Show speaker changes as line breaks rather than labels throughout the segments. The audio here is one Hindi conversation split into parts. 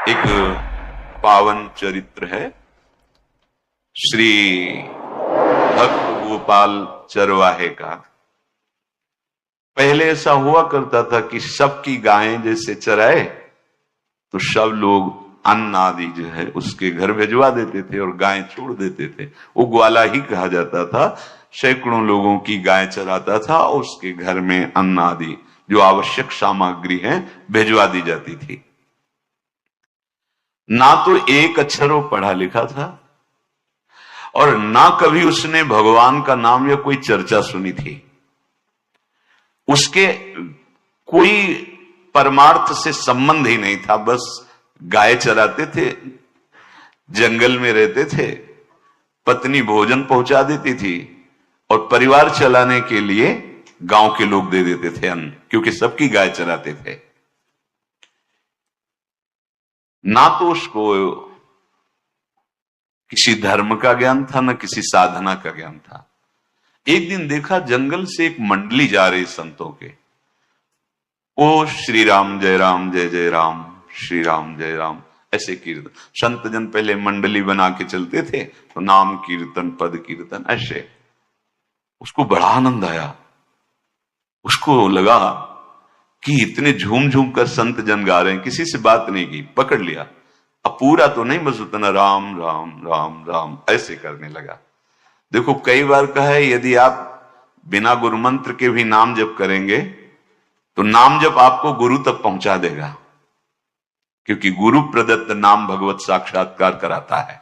एक पावन चरित्र है श्री भक्त गोपाल चरवाहे का। पहले ऐसा हुआ करता था कि सबकी गायें जैसे चराए तो सब लोग अन्न आदि जो है उसके घर भिजवा देते थे और गायें छोड़ देते थे। वो ग्वाला ही कहा जाता था। सैकड़ों लोगों की गायें चराता था और उसके घर में अन्न आदि जो आवश्यक सामग्री है भिजवा दी जाती थी। ना तो एक अक्षर वो पढ़ा लिखा था और ना कभी उसने भगवान का नाम या कोई चर्चा सुनी थी। उसके कोई परमार्थ से संबंध ही नहीं था। बस गाय चराते थे, जंगल में रहते थे, पत्नी भोजन पहुंचा देती थी और परिवार चलाने के लिए गांव के लोग दे देते थे अन्न, क्योंकि सबकी गाय चराते थे। ना तो उसको किसी धर्म का ज्ञान था, ना किसी साधना का ज्ञान था। एक दिन देखा जंगल से एक मंडली जा रही संतों के। ओ श्री राम जय राम जय जय राम, श्री राम जय राम, ऐसे कीर्तन। संत जन पहले मंडली बना के चलते थे तो नाम कीर्तन पद कीर्तन ऐसे। उसको बड़ा आनंद आया। उसको लगा कि इतने झूम झूम कर संत जन गा रहे हैं, किसी से बात नहीं की, पकड़ लिया। अब पूरा तो नहीं, बस उतना राम राम राम राम ऐसे करने लगा। देखो कई बार कहा है यदि आप बिना गुरु मंत्र के भी नाम जप करेंगे तो नाम जप आपको गुरु तक पहुंचा देगा, क्योंकि गुरु प्रदत्त नाम भगवत साक्षात्कार कराता है।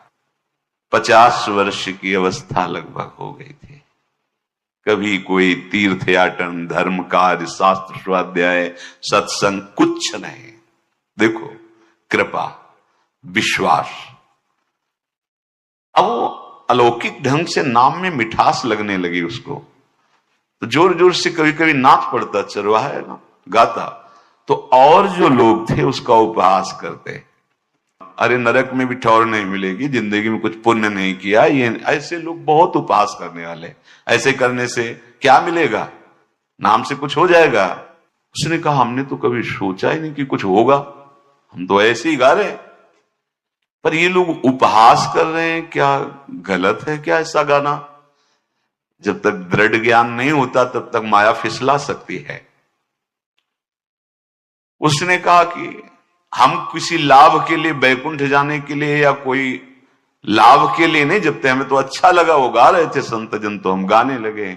50 वर्ष की अवस्था लगभग हो गई थी। कभी कोई तीर्थ याटन, धर्म कार्य, शास्त्र स्वाध्याय, सत्संग कुछ नहीं। देखो कृपा, विश्वास। अब वो अलौकिक ढंग से नाम में मिठास लगने लगी उसको, तो जोर जोर से कभी कभी नाच पड़ता, चरवाहा ना गाता, तो और जो लोग थे उसका उपहास करते। अरे नरक में भी ठौर नहीं मिलेगी, जिंदगी में कुछ पुण्य नहीं किया, ये ऐसे लोग बहुत उपहास करने वाले। ऐसे करने से क्या मिलेगा, नाम से कुछ हो जाएगा। उसने कहा हमने तो कभी सोचा ही नहीं कि कुछ होगा, हम तो ऐसे ही गा रहे। पर ये लोग उपहास कर रहे हैं, क्या गलत है क्या ऐसा गाना? जब तक दृढ़ ज्ञान नहीं होता तब तक माया फिसला सकती है। उसने कहा कि हम किसी लाभ के लिए, बैकुंठ जाने के लिए या कोई लाभ के लिए नहीं जपते, हमें तो अच्छा लगा, वो गा रहे थे संत जन तो हम गाने लगे।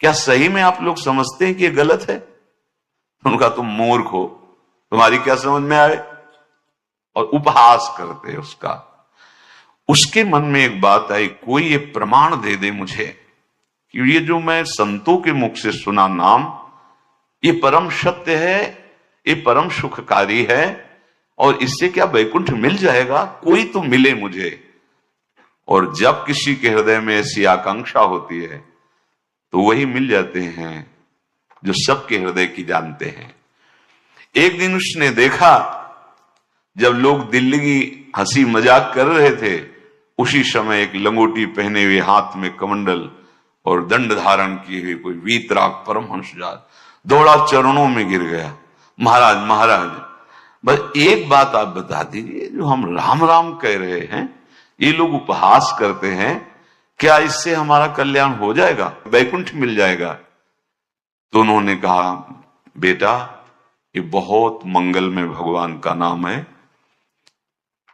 क्या सही में आप लोग समझते हैं कि ये गलत है? उनका तुम मूर्ख हो, तुम्हारी क्या समझ में आए? और उपहास करते उसका। उसके मन में एक बात आई, कोई ये प्रमाण दे दे मुझे कि ये जो मैं संतों के मुख से सुना नाम, ये परम सत्य है, ये परम सुखकारी है, और इससे क्या वैकुंठ मिल जाएगा? कोई तो मिले मुझे। और जब किसी के हृदय में ऐसी आकांक्षा होती है तो वही मिल जाते हैं जो सबके हृदय की जानते हैं। एक दिन उसने देखा जब लोग दिल्ली की हंसी मजाक कर रहे थे, उसी समय एक लंगोटी पहने हुए, हाथ में कमंडल और दंड धारण किए हुए कोई वीतराग परमहंस दौड़ा, चरणों में गिर गया। महाराज महाराज, बस एक बात आप बता दीजिए, जो हम राम राम कह रहे हैं, ये लोग उपहास करते हैं, क्या इससे हमारा कल्याण हो जाएगा, वैकुंठ मिल जाएगा? तो उन्होंने कहा बेटा ये बहुत मंगल में भगवान का नाम है,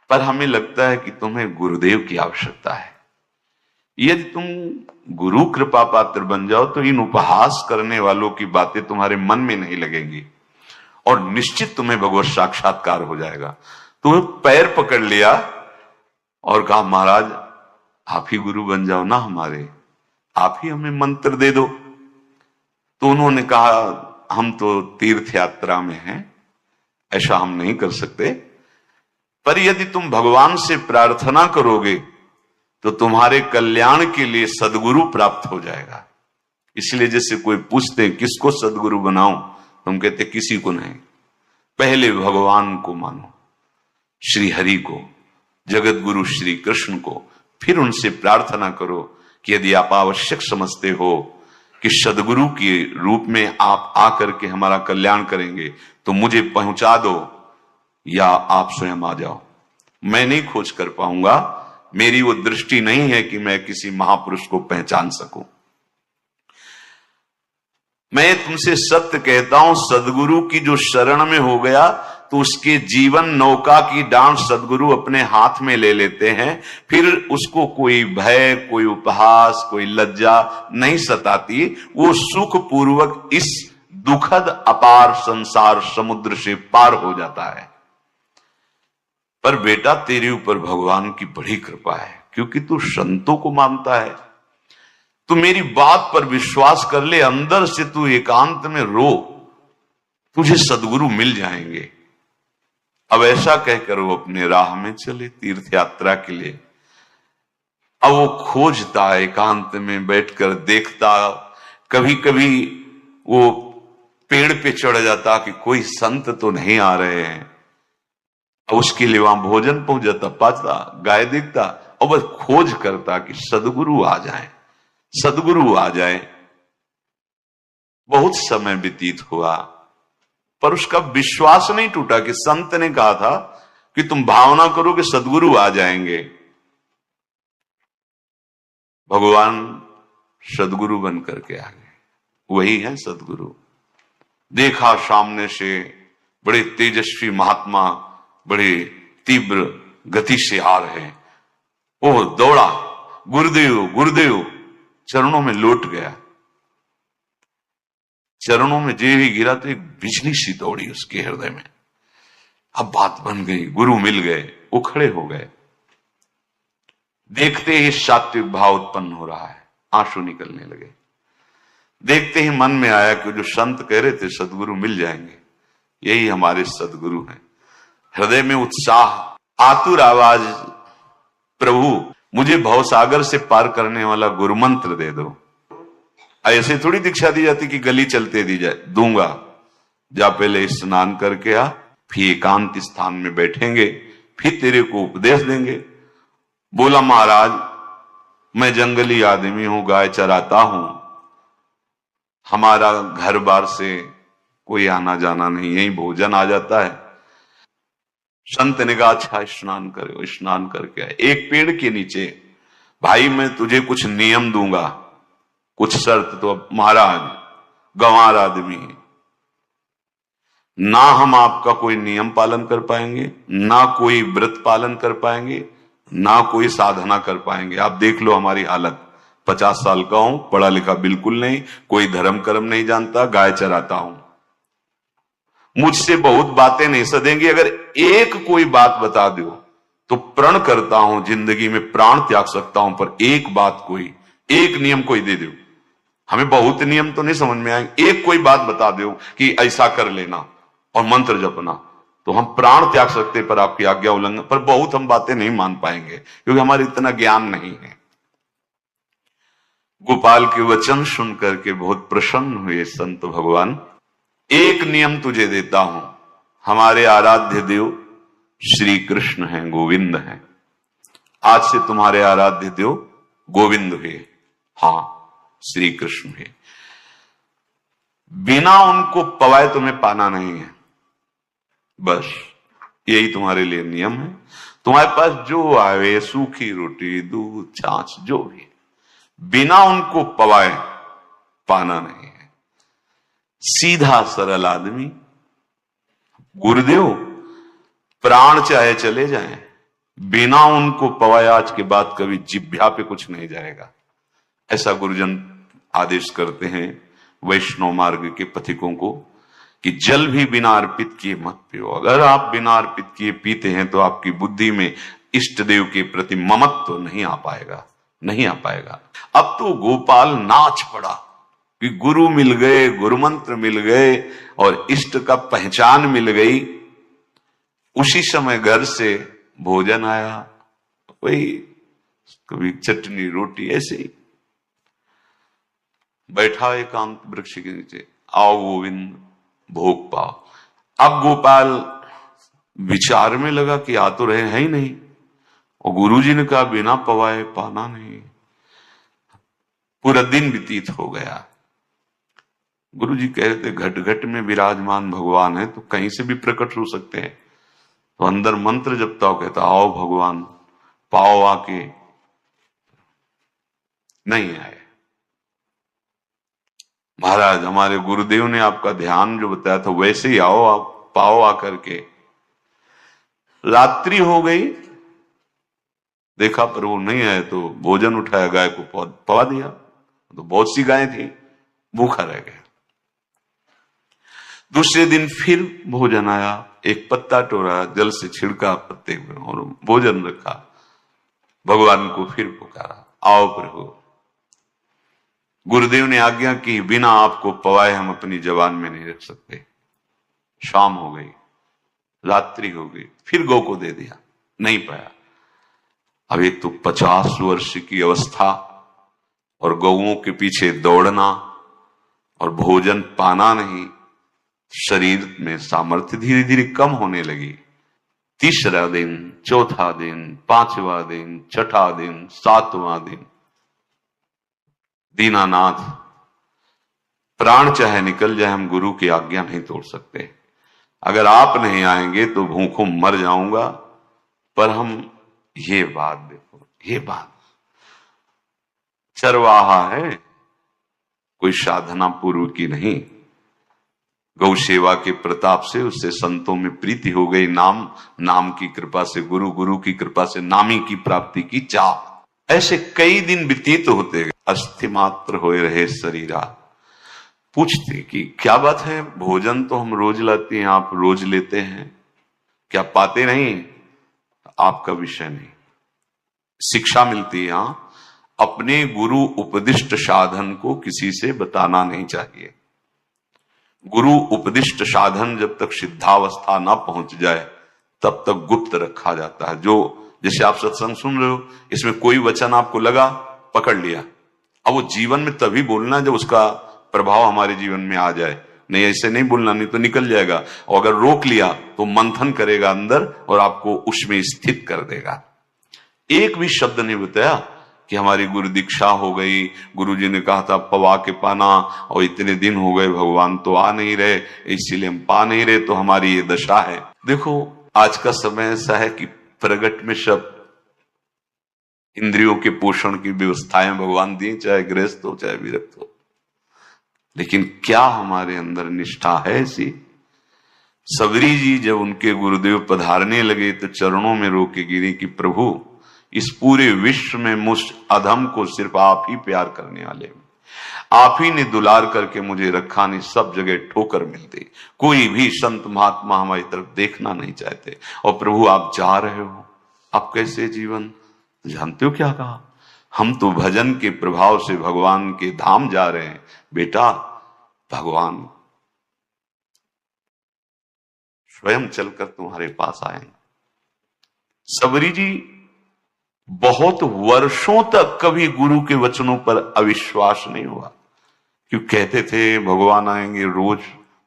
पर हमें लगता है कि तुम्हें गुरुदेव की आवश्यकता है। यदि तुम गुरु कृपा पात्र बन जाओ तो इन उपहास करने वालों की बातें तुम्हारे मन में नहीं लगेंगी और निश्चित तुम्हें भगवत साक्षात्कार हो जाएगा। तुम्हें पैर पकड़ लिया और कहा महाराज आप ही गुरु बन जाओ ना हमारे, आप ही हमें मंत्र दे दो। तो उन्होंने कहा हम तो तीर्थ यात्रा में हैं, ऐसा हम नहीं कर सकते, पर यदि तुम भगवान से प्रार्थना करोगे तो तुम्हारे कल्याण के लिए सदगुरु प्राप्त हो जाएगा। इसलिए जैसे कोई पूछते किसको सदगुरु बनाऊं, तुम कहते किसी को नहीं, पहले भगवान को मानो, श्री हरि को, जगत गुरु श्री कृष्ण को, फिर उनसे प्रार्थना करो कि यदि आप आवश्यक समझते हो कि सदगुरु के रूप में आप आकर के हमारा कल्याण करेंगे तो मुझे पहुंचा दो, या आप स्वयं आ जाओ। मैं नहीं खोज कर पाऊंगा, मेरी वो दृष्टि नहीं है कि मैं किसी महापुरुष को पहचान सकूं। मैं तुमसे सत्य कहता हूं, सदगुरु की जो शरण में हो गया तो उसके जीवन नौका की डांट सदगुरु अपने हाथ में ले लेते हैं। फिर उसको कोई भय, कोई उपहास, कोई लज्जा नहीं सताती। वो सुख पूर्वक इस दुखद अपार संसार समुद्र से पार हो जाता है। पर बेटा, तेरे ऊपर भगवान की बड़ी कृपा है, क्योंकि तू संतों को मानता है। तू मेरी बात पर विश्वास कर ले, अंदर से तू एकांत में रो, तुझे सदगुरु मिल जाएंगे। अब ऐसा कहकर वो अपने राह में चले तीर्थ यात्रा के लिए। अब वो खोजता, एकांत में बैठकर देखता, कभी कभी वो पेड़ पे चढ़ जाता कि कोई संत तो नहीं आ रहे हैं। अब उसके लिए वहां भोजन पहुंच जाता, पाता, गाय देखता और बस खोज करता कि सदगुरु आ जाए, सदगुरु आ जाए। बहुत समय व्यतीत हुआ, पर उसका विश्वास नहीं टूटा कि संत ने कहा था कि तुम भावना करो कि सदगुरु आ जाएंगे। भगवान सदगुरु बन करके आ गए। वही है सदगुरु। देखा सामने से बड़े तेजस्वी महात्मा बड़े तीव्र गति से आ रहे हैं। वो दौड़ा, गुरुदेव गुरुदेव, चरणों में लौट गया। चरणों में जे ही गिरा तो एक बिजली सी दौड़ी उसके हृदय में। अब बात बन गई, गुरु मिल गए। वो खड़े हो गए। देखते ही सात्विक भाव उत्पन्न हो रहा है, आंसू निकलने लगे। देखते ही मन में आया कि जो संत कह रहे थे सदगुरु मिल जाएंगे, यही हमारे सदगुरु हैं। हृदय में उत्साह, आतुर आवाज, प्रभु मुझे भवसागर से पार करने वाला गुरु मंत्र दे दो। ऐसे थोड़ी दीक्षा दी जाती कि गली चलते दी जाए, दूंगा। जा पहले स्नान करके आ, फिर एकांत स्थान में बैठेंगे, फिर तेरे को उपदेश देंगे। बोला महाराज, मैं जंगली आदमी हूं, गाय चराता हूं, हमारा घर बार से कोई आना जाना नहीं, यही भोजन आ जाता है। संत ने कहा अच्छा स्नान करो। स्नान करके आए। एक पेड़ के नीचे, भाई मैं तुझे कुछ नियम दूंगा, कुछ शर्त। तो अब महाराज गंवार आदमी है, ना हम आपका कोई नियम पालन कर पाएंगे, ना कोई व्रत पालन कर पाएंगे, ना कोई साधना कर पाएंगे। आप देख लो हमारी हालत। 50 साल का हूं, पढ़ा लिखा बिल्कुल नहीं, कोई धर्म कर्म नहीं जानता, गाय चराता हूं। मुझसे बहुत बातें नहीं सदेंगी। अगर एक कोई बात बता दो तो प्रण करता हूं जिंदगी में प्राण त्याग सकता हूं, पर एक बात, कोई एक नियम कोई दे दो। हमें बहुत नियम तो नहीं समझ में आएंगे, एक कोई बात बता दो कि ऐसा कर लेना और मंत्र जपना, तो हम प्राण त्याग सकते, पर आपकी आज्ञा उल्लंघन। पर बहुत हम बातें नहीं मान पाएंगे क्योंकि हमारे इतना ज्ञान नहीं है। गोपाल के वचन सुन करके बहुत प्रसन्न हुए संत भगवान। एक नियम तुझे देता हूं, हमारे आराध्य देव श्री कृष्ण हैं, गोविंद हैं। आज से तुम्हारे आराध्य देव गोविंद हुए, हां श्री कृष्ण हुए। बिना उनको पवाए तुम्हें पाना नहीं है, बस यही तुम्हारे लिए नियम है। तुम्हारे पास जो आवे, सूखी रोटी, दूध, छाछ, जो भी, बिना उनको पवाए पाना नहीं है। सीधा सरल आदमी। गुरुदेव प्राण चाहे चले जाएं, बिना उनको पवाए आज के बाद कभी जिह्वा पे कुछ नहीं जाएगा। ऐसा गुरुजन आदेश करते हैं वैष्णव मार्ग के पथिकों को कि जल भी बिना अर्पित किए मत पियो। अगर आप बिना अर्पित किए पीते हैं तो आपकी बुद्धि में इष्ट देव के प्रति ममत्व तो नहीं आ पाएगा, नहीं आ पाएगा। अब तो गोपाल नाच पड़ा कि गुरु मिल गए, गुरु मंत्र मिल गए और इष्ट का पहचान मिल गई। उसी समय घर से भोजन आया, वही कभी चटनी रोटी, ऐसे ही बैठा एकांत वृक्ष के नीचे। आओ गोविंद भोग पाओ। अब गोपाल विचार में लगा कि आ तो रहे हैं ही नहीं, और गुरुजी ने कहा बिना पवाए पाना नहीं। पूरा दिन व्यतीत हो गया। गुरुजी कह रहे थे घट घट में विराजमान भगवान है तो कहीं से भी प्रकट हो सकते हैं, तो अंदर मंत्र जपता हो, कहता आओ भगवान पाओ आके, नहीं आए। महाराज हमारे गुरुदेव ने आपका ध्यान जो बताया था वैसे ही आओ, आप पाओ आकर के। रात्रि हो गई, देखा पर वो नहीं आए तो भोजन उठाया, गाय को पवा दिया। तो बहुत सी गायें थी, भूखा रह गया। दूसरे दिन फिर भोजन आया, एक पत्ता टोरा, जल से छिड़का पत्ते में और भोजन रखा। भगवान को फिर पुकारा, आओ प्रभु। गुरुदेव ने आज्ञा की, बिना आपको पवाए हम अपनी जबान में नहीं रख सकते। शाम हो गई, रात्रि हो गई, फिर गौ को दे दिया, नहीं पाया। अब एक तो 50 वर्ष की अवस्था और गौओं के पीछे दौड़ना और भोजन पाना नहीं, शरीर में सामर्थ्य धीरे धीरे कम होने लगी। तीसरा दिन, चौथा दिन, पांचवा दिन, छठा दिन, सातवां दिन, दीनानाथ प्राण चाहे निकल जाए, हम गुरु की आज्ञा नहीं तोड़ सकते। अगर आप नहीं आएंगे तो भूखों मर जाऊंगा। पर हम ये बात देखो, ये बात चरवाहा है, कोई साधना पूर्व की नहीं। गौ सेवा के प्रताप से उससे संतों में प्रीति हो गई, नाम की कृपा से, गुरु की कृपा से नामी की प्राप्ति की चाह। ऐसे कई दिन व्यतीत होते गए, अस्थि मात्र होए रहे शरीरा। पूछते कि क्या बात है, भोजन तो हम रोज लाते हैं, आप रोज लेते हैं, क्या पाते नहीं? आपका विषय नहीं। शिक्षा मिलती है, अपने गुरु उपदिष्ट साधन को किसी से बताना नहीं चाहिए। गुरु उपदिष्ट साधन जब तक सिद्धावस्था ना पहुंच जाए तब तक गुप्त रखा जाता है। जो जैसे आप सत्संग सुन रहे हो, इसमें कोई वचन आपको लगा, पकड़ लिया, अब वो जीवन में तभी बोलना जब उसका प्रभाव हमारे जीवन में आ जाए। नहीं ऐसे नहीं बोलना, नहीं तो निकल जाएगा। और अगर रोक लिया तो मंथन करेगा अंदर और आपको उसमें स्थित कर देगा। एक भी शब्द नहीं बताया कि हमारी गुरु दीक्षा हो गई, गुरु जी ने कहा था पवा के पाना, और इतने दिन हो गए भगवान तो आ नहीं रहे, इसीलिए हम पा नहीं रहे, तो हमारी ये दशा है। देखो आज का समय ऐसा है कि प्रगट में सब इंद्रियों के पोषण की व्यवस्थाएं भगवान दी, चाहे गृहस्थ हो चाहे विरक्त हो, लेकिन क्या हमारे अंदर निष्ठा है ऐसी? सबरी जी जब उनके गुरुदेव पधारने लगे तो चरणों में रो के गिरे कि प्रभु इस पूरे विश्व में मुझ अधम को सिर्फ आप ही प्यार करने वाले, आप ही ने दुलार करके मुझे रखा, नहीं सब जगह ठोकर मिलती, कोई भी संत महात्मा हमारी तरफ देखना नहीं चाहते, और प्रभु आप जा रहे हो, आप कैसे जीवन? जानते हो क्या कहा? हम तो भजन के प्रभाव से भगवान के धाम जा रहे हैं बेटा, भगवान स्वयं चलकर तुम्हारे पास आएंगे। सबरी जी बहुत वर्षों तक कभी गुरु के वचनों पर अविश्वास नहीं हुआ, क्यों कहते थे भगवान आएंगे, रोज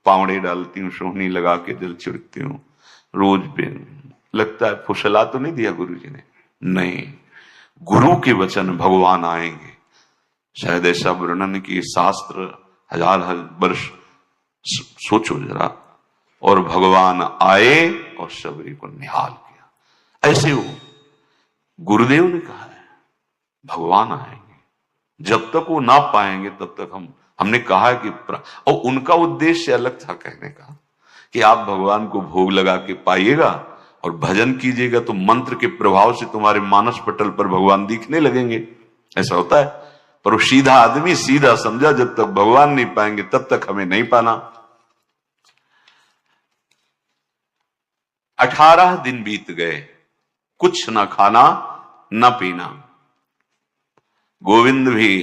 पावड़े डालती हूँ, सोहनी लगा के जल छिड़कती हूँ, रोज लगता है फुसला तो नहीं दिया गुरु जी ने? नहीं, गुरु के वचन भगवान आएंगे। शायद ऐसा वर्णन की शास्त्र हजार वर्ष सोचो जरा, और भगवान आए और सबरी को निहाल किया। ऐसे हो गुरुदेव ने कहा है भगवान आएंगे, जब तक वो ना पाएंगे तब तक हमने कहा है कि और उनका उद्देश्य अलग था कहने का कि आप भगवान को भोग लगा के पाइएगा और भजन कीजिएगा तो मंत्र के प्रभाव से तुम्हारे मानस पटल पर भगवान दिखने लगेंगे। ऐसा होता है, पर वो सीधा आदमी सीधा समझा, जब तक भगवान नहीं पाएंगे तब तक हमें नहीं पाना। 18 दिन बीत गए, कुछ ना खाना ना पीना। गोविंद भी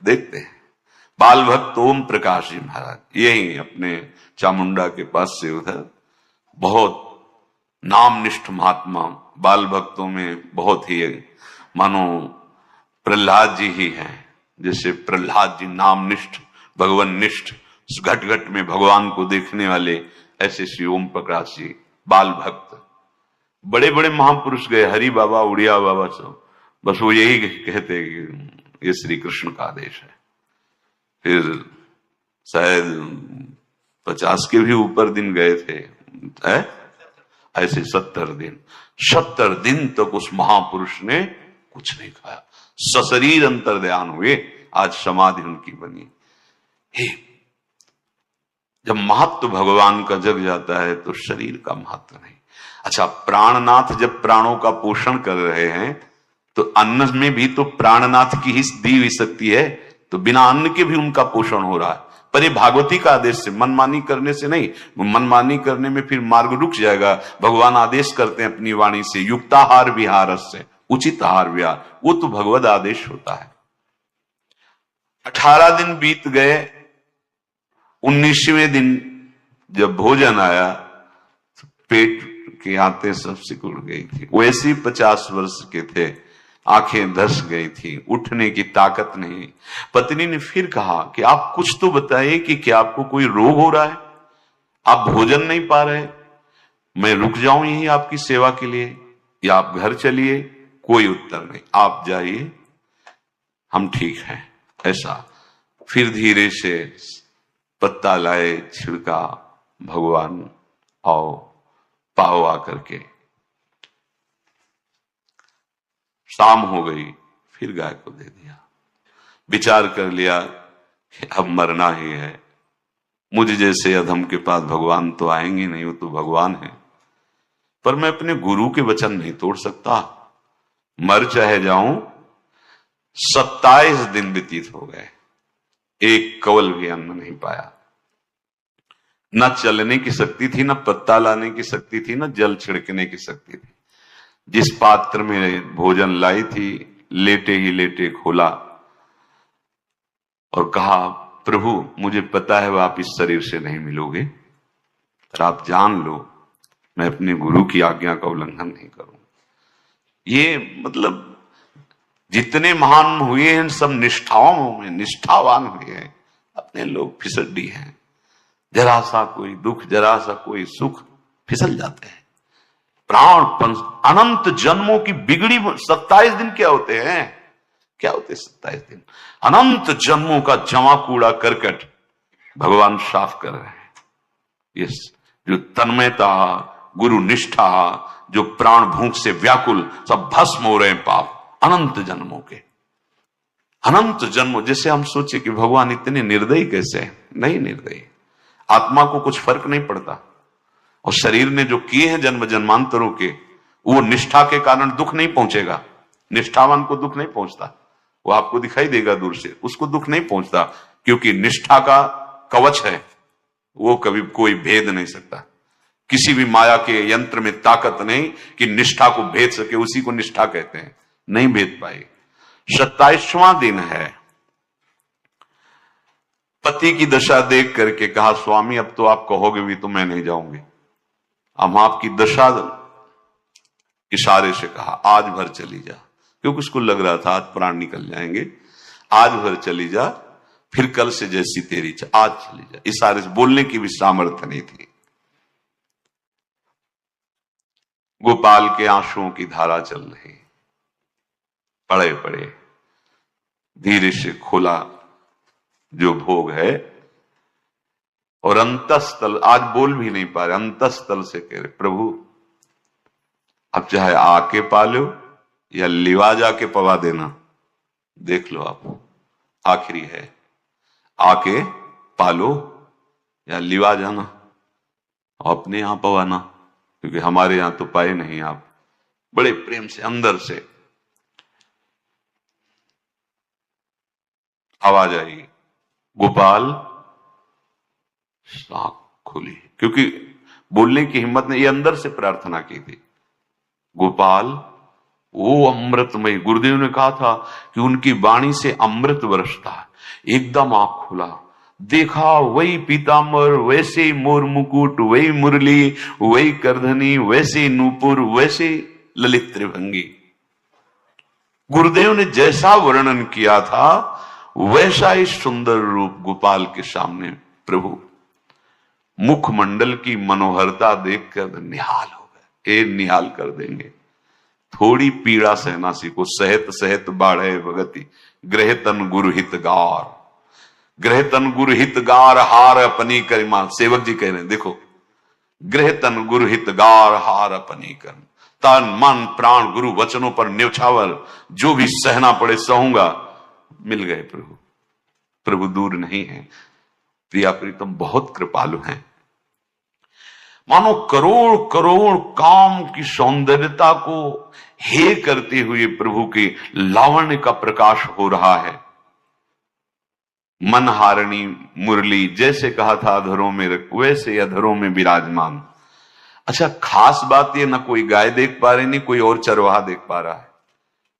देखते हैं, बाल भक्त ओम प्रकाश जी महाराज यही अपने चामुंडा के पास से उधर, बहुत नामनिष्ठ महात्मा, बाल भक्तों में बहुत ही मानो प्रहलाद जी ही हैं। जैसे प्रहलाद जी नामनिष्ठ भगवान निष्ठ, घट घट में भगवान को देखने वाले, ऐसे श्री ओम प्रकाश जी बाल भक्त। बड़े बड़े महापुरुष गए, हरि बाबा, उड़िया बाबा, सब बस वो यही कहते कि ये श्री कृष्ण का आदेश है। फिर शायद 50 के भी ऊपर दिन गए थे, ऐसे 70 दिन तक उस महापुरुष ने कुछ नहीं खाया, सशरीर अंतर्ध्यान हुए, आज समाधि उनकी बनी। हे, जब महत्व भगवान का जग जाता है तो शरीर का महत्व नहीं। अच्छा, प्राणनाथ जब प्राणों का पोषण कर रहे हैं तो अन्न में भी तो प्राणनाथ की ही दी हुई शक्ति है, तो बिना अन्न के भी उनका पोषण हो रहा है, पर ये भागवती का आदेश से, मनमानी करने से नहीं। मनमानी करने में फिर मार्ग रुक जाएगा। भगवान आदेश करते हैं अपनी वाणी से, युक्ताहार विहार से, उचित आहार विहार, वो तो भगवद आदेश होता है। 18 दिन बीत गए, 19वें दिन जब भोजन आया तो पेट के आते सब सिकुड़ गई थी। वैसे 50 वर्ष के थे, आंखें धस गई थी, उठने की ताकत नहीं। पत्नी ने फिर कहा कि आप कुछ तो बताइए कि क्या आपको कोई रोग हो रहा है, आप भोजन नहीं पा रहे, मैं रुक जाऊं यहीं आपकी सेवा के लिए या आप घर चलिए। कोई उत्तर नहीं, आप जाइए, हम ठीक हैं। ऐसा फिर धीरे से पत्ता लाए, छिड़का, भगवान आओ पाओ आकर के। शाम हो गई, फिर गाय को दे दिया। विचार कर लिया कि अब मरना ही है, मुझ जैसे अधम के पास भगवान तो आएंगे नहीं, वो तो भगवान है, पर मैं अपने गुरु के वचन नहीं तोड़ सकता, मर चाहे जाऊं। 27 दिन व्यतीत हो गए, एक कवल भी अन्न नहीं पाया। न चलने की शक्ति थी, न पत्ता लाने की शक्ति थी, न जल छिड़कने की शक्ति थी। जिस पात्र में भोजन लाई थी, लेटे ही लेटे खोला और कहा, प्रभु मुझे पता है वो आप इस शरीर से नहीं मिलोगे, पर आप जान लो मैं अपने गुरु की आज्ञा का उल्लंघन नहीं करूं। ये मतलब जितने महान हुए हैं सब निष्ठाओं में निष्ठावान हुए हैं, अपने लोग फिसड्डी हैं। जरा सा कोई दुख, जरा सा कोई सुख, फिसल जाते हैं। प्राण अनंत जन्मों की बिगड़ी 27 दिन क्या होते हैं, क्या होते हैं 27 दिन? अनंत जन्मों का जमा कूड़ा करकट भगवान साफ कर रहे हैं। ये जो तन्मयता, गुरु निष्ठा, जो प्राण भूख से व्याकुल, सब भस्म हो रहे हैं पाप अनंत जन्मों के। अनंत जन्मों, जैसे हम सोचे कि भगवान इतने निर्दयी कैसे हैं? नहीं निर्दयी, आत्मा को कुछ फर्क नहीं पड़ता। और शरीर ने जो किए हैं जन्म जन्मांतरों के, वो निष्ठा के कारण दुख नहीं पहुंचेगा। निष्ठावान को दुख नहीं पहुंचता, वो आपको दिखाई देगा दूर से, उसको दुख नहीं पहुंचता, क्योंकि निष्ठा का कवच है, वो कभी कोई भेद नहीं सकता। किसी भी माया के यंत्र में ताकत नहीं कि निष्ठा को भेद सके, उसी को निष्ठा कहते हैं, नहीं भेद पाई। 27वां दिन है, पति की दशा देख करके कहा, स्वामी अब तो आप कहोगे भी तो मैं नहीं जाऊंगी, हम आपकी दशा, इशारे से कहा आज भर चली जा, क्योंकि उसको लग रहा था आज प्राण निकल जाएंगे, आज भर चली जा, फिर कल से जैसी तेरी आज चली जा। इशारे से, बोलने की भी सामर्थ्य नहीं थी। गोपाल के आंसुओं की धारा चल रही, पड़े पड़े धीरे से खोला जो भोग है, और अंतस्थल, आज बोल भी नहीं पा रहे, अंतस्थल से कह रहे, प्रभु अब चाहे आके पालो या लिवा जाके पवा देना, देख लो आप, आखिरी है, आके पालो या लिवा जाना, अपने यहां पवाना, क्योंकि हमारे यहां तो पाए नहीं आप। बड़े प्रेम से अंदर से आवाज आई, गोपाल। आंख खुली, क्योंकि बोलने की हिम्मत ने, ये अंदर से प्रार्थना की थी, गोपाल वो अमृतमय। गुरुदेव ने कहा था कि उनकी वाणी से अमृत बरसता है। एकदम आंख खुला, देखा वही पीतांबर, वैसे ही मोर मुकुट, वही मुरली, वही करधनी, वैसे नूपुर, वैसे ललित त्रिभंगी। गुरुदेव ने जैसा वर्णन किया था वैसा ही सुंदर रूप गोपाल के सामने। प्रभु मुखमंडल की मनोहरता देखकर निहाल हो गए। ए निहाल कर देंगे, थोड़ी पीड़ा सहना सीखो। सहत सहत बाढ़े भगति, ग्रह तन गुरु हितगार, ग्रह तन गुरु हितगार, हार अपनी करिमा। सेवक जी कह रहे हैं, देखो गृह तन गुरु हित गार हार अपनी कर, तन मन प्राण गुरु वचनों पर न्यौछावर, जो भी सहना पड़े सहूंगा। मिल गए प्रभु, प्रभु दूर नहीं है। प्रिया प्रीतम बहुत कृपालु हैं। मानो करोड़ करोड़ काम की सौंदर्यता को हे करते हुए प्रभु के लावण्य का प्रकाश हो रहा है। मनहारिणी मुरली जैसे कहा था अधरों में वैसे अधरों में विराजमान। अच्छा, खास बात ये, ना कोई गाय देख पा रही, नहीं कोई और चरवाहा देख पा रहा है।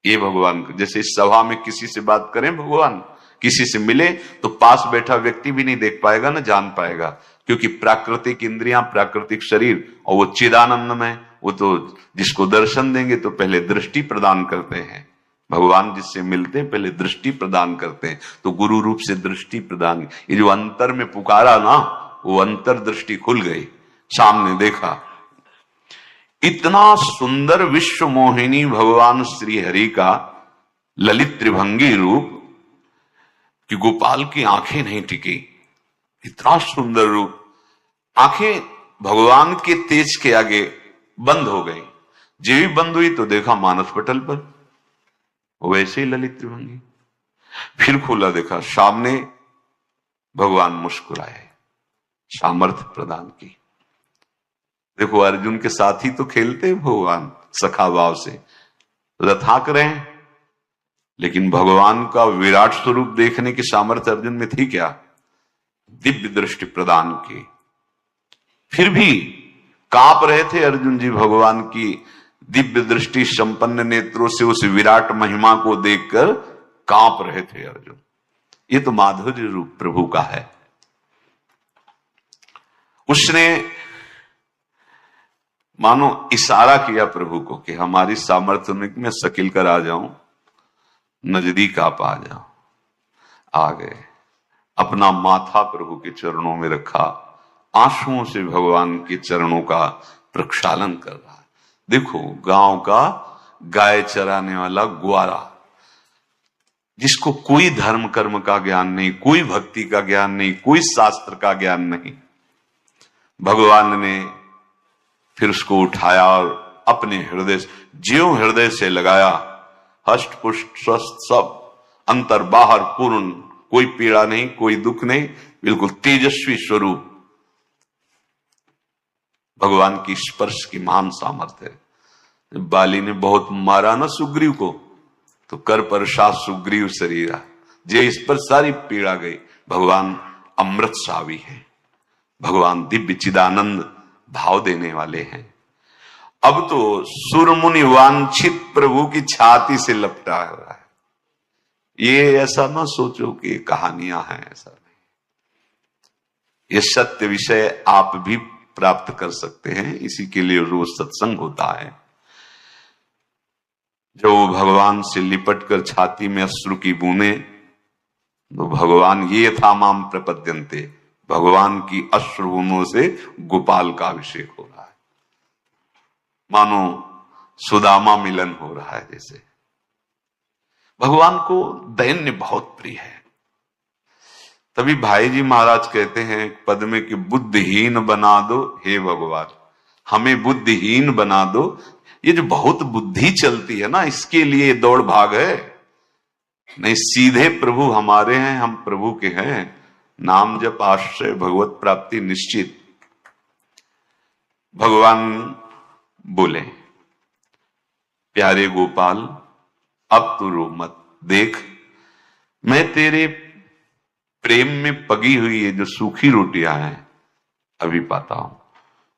ये भगवान, जैसे इस सभा में किसी से बात करें भगवान, किसी से मिले तो पास बैठा व्यक्ति भी नहीं देख पाएगा, ना जान पाएगा, क्योंकि प्राकृतिक इंद्रियां, प्राकृतिक शरीर, और वो चिदानंदमय, वो तो जिसको दर्शन देंगे तो पहले दृष्टि प्रदान करते हैं। भगवान जिससे मिलते हैं पहले दृष्टि प्रदान करते हैं, तो गुरु रूप से दृष्टि प्रदान। ये जो अंतर में पुकारा ना, वो अंतर दृष्टि खुल गई, सामने देखा। इतना सुंदर विश्व मोहिनी भगवान श्री हरि का ललित त्रिभंगी रूप कि गोपाल की आंखें नहीं टिकी। इतना सुंदर रूप, आंखें भगवान के तेज के आगे बंद हो गई। जेवी बंद हुई तो देखा मानस पटल पर वैसे ही ललित त्रिभंगी। फिर खोला, देखा सामने भगवान मुस्कुराए, सामर्थ्य प्रदान की। देखो अर्जुन के साथ ही तो खेलते भगवान सखा भाव से, रथाक रहे हैं, लेकिन भगवान का विराट स्वरूप देखने की सामर्थ्य अर्जुन में थी क्या? दिव्य दृष्टि प्रदान की। फिर भी कांप रहे थे अर्जुन जी भगवान की दिव्य दृष्टि संपन्न नेत्रों से उस विराट महिमा को देखकर कांप रहे थे अर्जुन। ये तो माधुर्य रूप प्रभु का है। उसने मानो इशारा किया प्रभु को कि हमारी सामर्थ्य में मैं सकिल कर आ जाऊं, नजदीक आप आ जाओ। आ गए, अपना माथा प्रभु के चरणों में रखा, आंसुओं से भगवान के चरणों का प्रक्षालन कर रहा है। देखो गांव का गाय चराने वाला ग्वारा, जिसको कोई धर्म कर्म का ज्ञान नहीं, कोई भक्ति का ज्ञान नहीं, कोई शास्त्र का ज्ञान नहीं, भगवान ने फिर उसको उठाया और अपने हृदय ज्यों हृदय से लगाया, हष्ट पुष्ट स्वस्थ सब, अंतर बाहर पूर्ण, कोई पीड़ा नहीं, कोई दुख नहीं, बिल्कुल तेजस्वी स्वरूप। भगवान की स्पर्श की महान सामर्थ्य है। बाली ने बहुत मारा ना सुग्रीव को, तो कर पर शाह सुग्रीव शरीरा, जे इस पर सारी पीड़ा गई। भगवान अमृत सावी है, भगवान दिव्य चिदानंद भाव देने वाले हैं। अब तो सुरमुनि वांछित प्रभु की छाती से लपटा हुआ है। ये ऐसा ना सोचो कि कहानियां हैं, ऐसा नहीं। ये सत्य विषय आप भी प्राप्त कर सकते हैं, इसी के लिए रोज सत्संग होता है। जो भगवान से लिपट कर छाती में अश्रु की बूंदे, तो भगवान ये था माम प्रपद्यन्ते, भगवान की अश्रु बूंदों से गोपाल का अभिषेक हो रहा है। मानो सुदामा मिलन हो रहा है जैसे। भगवान को दैन्य बहुत प्रिय है। तभी भाई जी महाराज कहते हैं पद में कि बुद्धिहीन बना दो हे भगवान, हमें बुद्धिहीन बना दो। ये जो बहुत बुद्धि चलती है ना, इसके लिए दौड़ भाग है। नहीं, सीधे प्रभु हमारे हैं, हम प्रभु के हैं। नाम जप आश्रय भगवत प्राप्ति निश्चित। भगवान बोले, प्यारे गोपाल अब तू रो मत, देख मैं तेरे प्रेम में पगी हुई है जो सूखी रोटियां हैं अभी पाता हूं।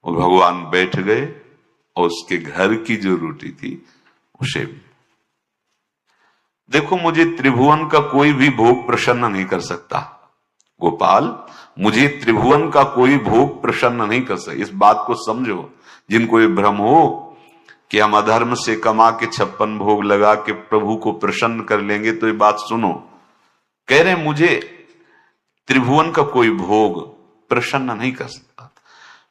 और भगवान बैठ गए और उसके घर की जो रोटी थी उसे, देखो मुझे त्रिभुवन का कोई भी भोग प्रसन्न नहीं कर सकता गोपाल, मुझे त्रिभुवन का कोई भोग प्रसन्न नहीं कर सकता। इस बात को समझो। जिनको ये भ्रम हो कि हम अधर्म से कमा के 56 भोग लगा के प्रभु को प्रसन्न कर लेंगे, तो ये बात सुनो। कह रहे मुझे त्रिभुवन का कोई भोग प्रसन्न नहीं कर सकता,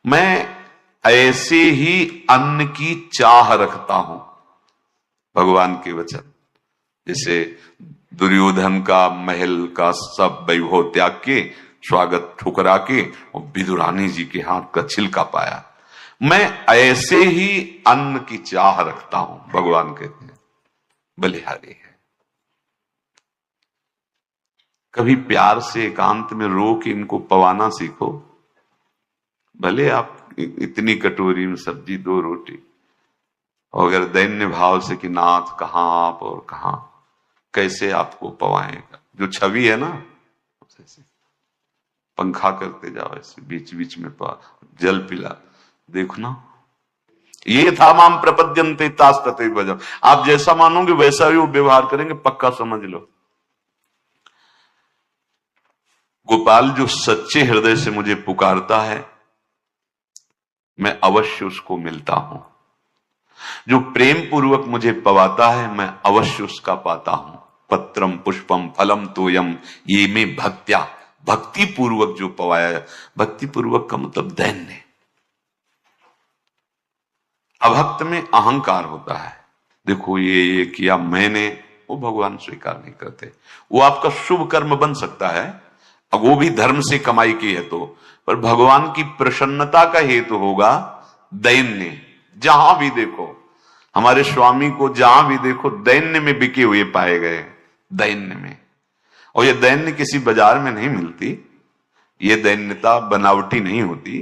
मैं ऐसे ही अन्न की चाह रखता हूं। भगवान के वचन, जैसे दुर्योधन का महल का सब वैभव त्याग के, स्वागत ठुकरा के और विदुरानी जी के हाथ का छिलका पाया, मैं ऐसे ही अन्न की चाह रखता हूं, भगवान कहते हैं, बलिहारी है। कभी प्यार से एकांत में रो के इनको पवाना सीखो। भले आप इतनी कटोरी में सब्जी, 2 रोटी, और अगर दैन्य भाव से कि नाथ कहां आप और कहां, कैसे आपको पवाएगा। जो छवि है ना, ऐसे पंखा करते जाओ, ऐसे बीच बीच में जल पिला, देखो ना, ये था माम प्रपद्यन्ते तास तथैव भजम। आप जैसा मानोगे वैसा ही वो व्यवहार करेंगे, पक्का समझ लो। गोपाल जो सच्चे हृदय से मुझे पुकारता है, मैं अवश्य उसको मिलता हूं। जो प्रेम पूर्वक मुझे पवाता है, मैं अवश्य उसका पाता हूं। पत्रम पुष्पम फलम तोयम ये में भक्त्या, भक्ति पूर्वक जो पवाया। भक्ति पूर्वक का मतलब दैन्य। अभक्त में अहंकार होता है, देखो ये किया मैंने, वो भगवान स्वीकार नहीं करते। वो आपका शुभ कर्म बन सकता है, अब वो भी धर्म से कमाई की है तो, पर भगवान की प्रसन्नता का हेतु होगा दैन्य। जहां भी देखो, हमारे स्वामी को जहां भी देखो दैन्य में बिके हुए पाए गए, दैन्य में। और ये दैन्य किसी बाजार में नहीं मिलती, ये दैन्यता बनावटी नहीं होती,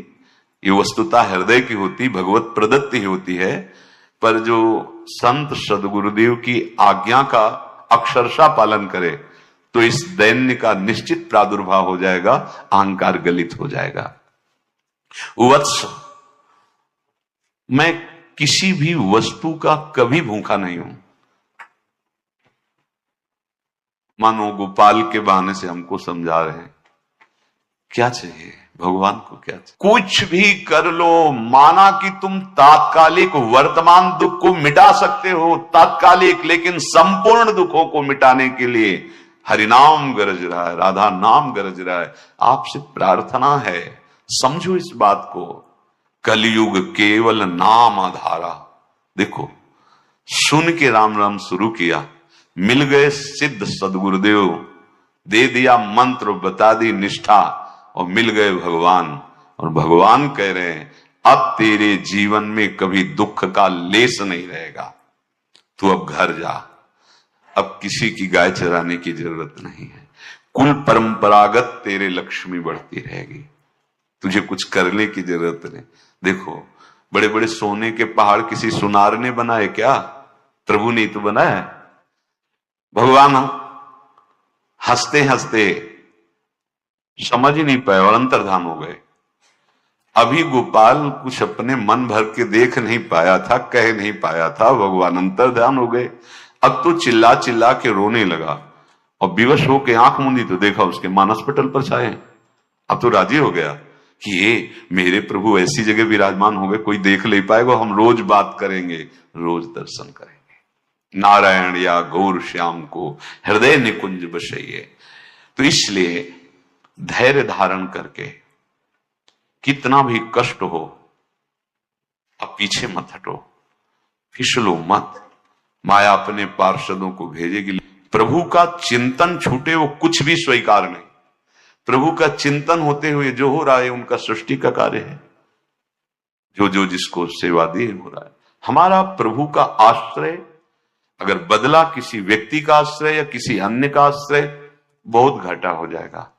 ये वस्तुता हृदय की होती, भगवत प्रदत्त ही होती है। पर जो संत सदगुरुदेव की आज्ञा का अक्षरशः पालन करे तो इस दैन्य का निश्चित प्रादुर्भाव हो जाएगा, अहंकार गलित हो जाएगा। वत्स, मैं किसी भी वस्तु का कभी भूखा नहीं हूं। मानो गोपाल के बहाने से हमको समझा रहे हैं, क्या चाहिए भगवान को, क्या चाहिए? कुछ भी कर लो, माना कि तुम तात्कालिक वर्तमान दुख को मिटा सकते हो, तात्कालिक, लेकिन संपूर्ण दुखों को मिटाने के लिए हरिनाम गरज रहा है, राधा नाम गरज रहा है। आपसे प्रार्थना है, समझो इस बात को। कलयुग केवल नाम आधारा। देखो, सुन के राम राम शुरू किया, मिल गए सिद्ध सदगुरुदेव, दे दिया मंत्र, बता दी निष्ठा, और मिल गए भगवान। और भगवान कह रहे हैं, अब तेरे जीवन में कभी दुख का लेस नहीं रहेगा, तू अब घर जा, अब किसी की गाय चराने की जरूरत नहीं है, कुल परंपरागत तेरे लक्ष्मी बढ़ती रहेगी, तुझे कुछ करने की जरूरत नहीं। देखो, बड़े बड़े सोने के पहाड़ किसी सुनार ने बनाए क्या? प्रभु ने तो बनाया। भगवान हंसते हंसते समझ ही नहीं पाए और अंतर्धान हो गए। अभी गोपाल कुछ अपने मन भर के देख नहीं पाया था, कह नहीं पाया था, भगवान अंतर्धान हो गए। अब तो चिल्ला चिल्ला के रोने लगा और विवश होके आंख मूंदी तो देखा उसके मानस पटल पर छाए। अब तो राजी हो गया कि ये मेरे प्रभु ऐसी जगह विराजमान हो गए, कोई देख नहीं पाएगा, हम रोज बात करेंगे, रोज दर्शन करेंगे। नारायण या गौर श्याम को हृदय निकुंज बसइए। तो इसलिए धैर्य धारण करके, कितना भी कष्ट हो, अब पीछे मत हटो, फिसलो मत। माया अपने पार्षदों को भेजेगी। प्रभु का चिंतन छूटे वो कुछ भी स्वीकार नहीं। प्रभु का चिंतन होते हुए जो हो रहा है उनका सृष्टि का कार्य है, जो जो जिसको सेवा दी हो रहा है। हमारा प्रभु का आश्रय अगर बदला किसी व्यक्ति का आश्रय या किसी अन्य का आश्रय, बहुत घाटा हो जाएगा।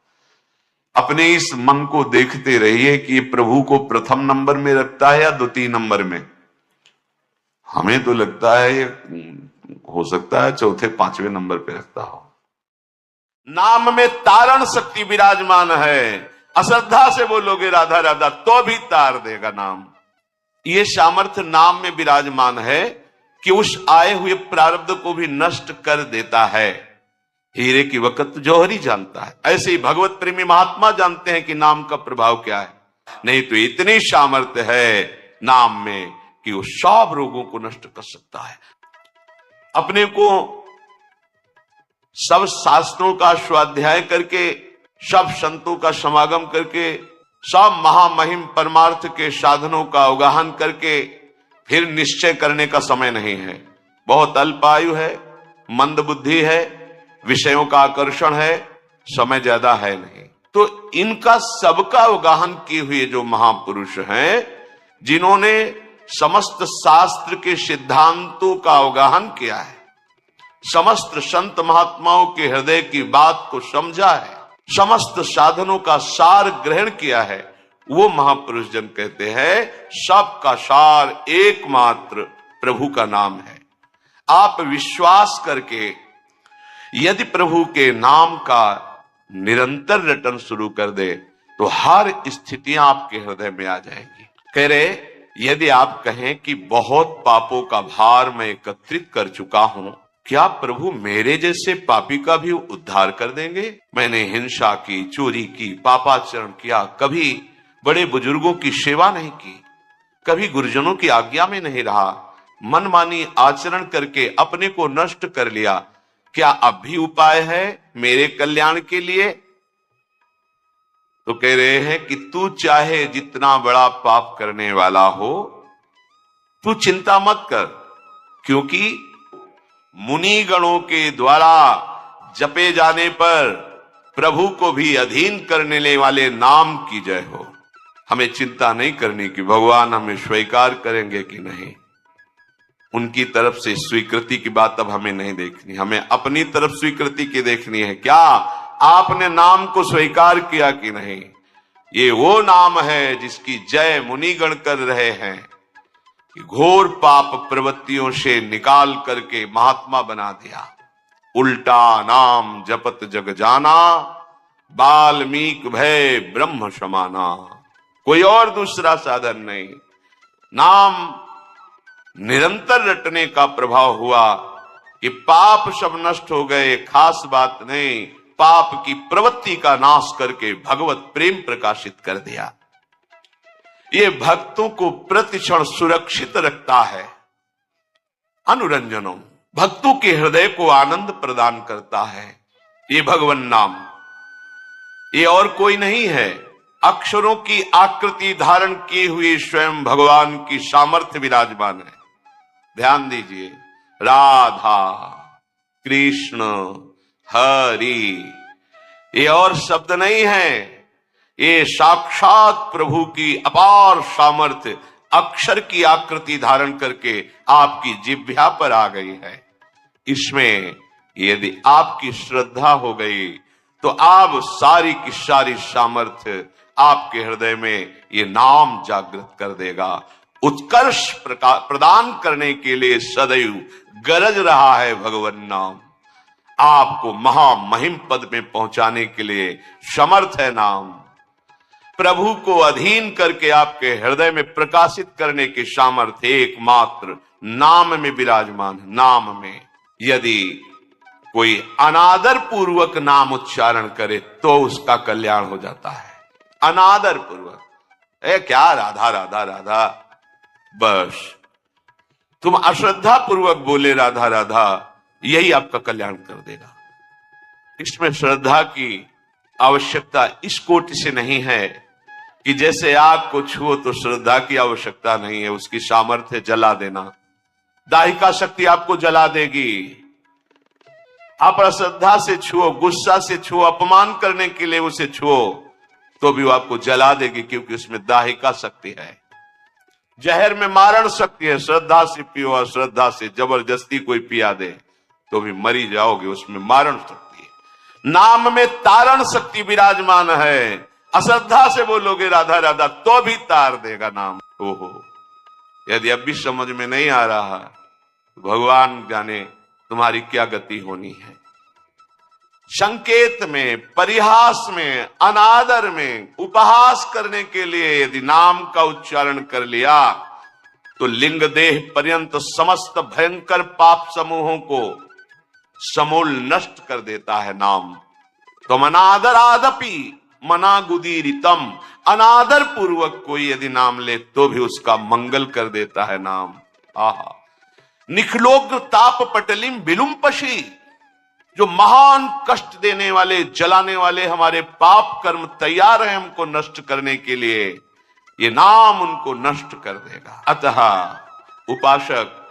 अपने इस मन को देखते रहिए कि प्रभु को प्रथम नंबर में रखता है या द्वितीय नंबर में। हमें तो लगता है हो सकता है चौथे पांचवें नंबर पे रखता हो। नाम में तारण शक्ति विराजमान है। अश्रद्धा से बोलोगे राधा राधा तो भी तार देगा नाम। ये सामर्थ्य नाम में विराजमान है कि उस आए हुए प्रारब्ध को भी नष्ट कर देता है। हीरे की वक़्त जौहरी जानता है, ऐसे ही भगवत प्रेमी महात्मा जानते हैं कि नाम का प्रभाव क्या है। नहीं तो इतनी सामर्थ्य है नाम में कि वो सब रोगों को नष्ट कर सकता है। अपने को सब शास्त्रों का स्वाध्याय करके, सब संतों का समागम करके, सब महामहिम परमार्थ के साधनों का अवगाहन करके फिर निश्चय करने का समय नहीं है। बहुत अल्प आयु है, मंद बुद्धि है, विषयों का आकर्षण है, समय ज्यादा है नहीं। तो इनका सबका अवगाहन किए हुए जो महापुरुष हैं, जिन्होंने समस्त शास्त्र के सिद्धांतों का अवगाहन किया है, समस्त संत महात्माओं के हृदय की बात को समझा है, समस्त साधनों का सार ग्रहण किया है, वो महापुरुष जन कहते हैं सबका सार एकमात्र प्रभु का नाम है। आप विश्वास करके यदि प्रभु के नाम का निरंतर रटन शुरू कर दे तो हर स्थितियां आपके हृदय में आ जाएंगी। कह रहे यदि आप कहें कि बहुत पापों का भार मैं एकत्रित कर चुका हूं, क्या प्रभु मेरे जैसे पापी का भी उद्धार कर देंगे? मैंने हिंसा की, चोरी की, पापाचरण किया, कभी बड़े बुजुर्गों की सेवा नहीं की, कभी गुरुजनों की आज्ञा में नहीं रहा, मनमानी आचरण करके अपने को नष्ट कर लिया, क्या अब भी उपाय है मेरे कल्याण के लिए? तो कह रहे हैं कि तू चाहे जितना बड़ा पाप करने वाला हो, तू चिंता मत कर, क्योंकि मुनि गणों के द्वारा जपे जाने पर प्रभु को भी अधीन करने वाले नाम की जय हो। हमें चिंता नहीं करनी कि भगवान हमें स्वीकार करेंगे कि नहीं, उनकी तरफ से स्वीकृति की बात अब हमें नहीं देखनी, हमें अपनी तरफ स्वीकृति की देखनी है। क्या आपने नाम को स्वीकार किया कि नहीं? ये वो नाम है जिसकी जय मुनिगण कर रहे हैं कि घोर पाप प्रवृत्तियों से निकाल करके महात्मा बना दिया। उल्टा नाम जपत जग जाना, वाल्मीकि भय ब्रह्म समाना। कोई और दूसरा साधन नहीं, नाम निरंतर रटने का प्रभाव हुआ कि पाप सब नष्ट हो गए। खास बात नहीं, पाप की प्रवृत्ति का नाश करके भगवत प्रेम प्रकाशित कर दिया। ये भक्तों को प्रतिक्षण सुरक्षित रखता है। अनुरंजनों, भक्तों के हृदय को आनंद प्रदान करता है ये भगवान नाम, ये और कोई नहीं है। अक्षरों की आकृति धारण किए हुए स्वयं भगवान की सामर्थ्य विराजमान है। ध्यान दीजिए, राधा, कृष्ण, हरि, ये और शब्द नहीं है, ये साक्षात प्रभु की अपार सामर्थ्य अक्षर की आकृति धारण करके आपकी जिह्वा पर आ गई है। इसमें यदि आपकी श्रद्धा हो गई तो आप सारी की सारी सामर्थ्य आपके हृदय में ये नाम जागृत कर देगा। उत्कर्ष प्रदान करने के लिए सदैव गरज रहा है भगवान नाम। आपको महामहिम पद में पहुंचाने के लिए समर्थ है नाम। प्रभु को अधीन करके आपके हृदय में प्रकाशित करने की सामर्थ्य एकमात्र नाम में विराजमान है। नाम में यदि कोई अनादर पूर्वक नाम उच्चारण करे तो उसका कल्याण हो जाता है। अनादर पूर्वक, क्या राधा राधा राधा, बस तुम अश्रद्धा पूर्वक बोले राधा राधा, यही आपका कल्याण कर देगा। इसमें श्रद्धा की आवश्यकता इस कोटि से नहीं है कि जैसे आग को छुओ तो श्रद्धा की आवश्यकता नहीं है, उसकी सामर्थ्य जला देना। दाहिका शक्ति आपको जला देगी। आप अश्रद्धा से छुओ, गुस्सा से छुओ, अपमान करने के लिए उसे छुओ तो भी वो आपको जला देगी, क्योंकि उसमें दाहिका शक्ति है। जहर में मारण शक्ति है। श्रद्धा से पियो, अश्रद्धा से जबरदस्ती कोई पिया दे तो भी मरी जाओगे, उसमें मारण शक्ति है। नाम में तारण शक्ति विराजमान है। अश्रद्धा से बोलोगे राधा राधा तो भी तार देगा नाम। ओहो, यदि अब भी समझ में नहीं आ रहा तो भगवान जाने तुम्हारी क्या गति होनी है। संकेत में, परिहास में, अनादर में, उपहास करने के लिए यदि नाम का उच्चारण कर लिया तो लिंग देह पर्यंत समस्त भयंकर पाप समूहों को समूल नष्ट कर देता है नाम। तो अनादर आदपि मना गुदीरितम, अनादर पूर्वक कोई यदि नाम ले तो भी उसका मंगल कर देता है नाम। आहा, निखलोक ताप पटलिम विलुम्पशी, जो महान कष्ट देने वाले, जलाने वाले हमारे पाप कर्म तैयार है हमको नष्ट करने के लिए, ये नाम उनको नष्ट कर देगा। अतः उपासक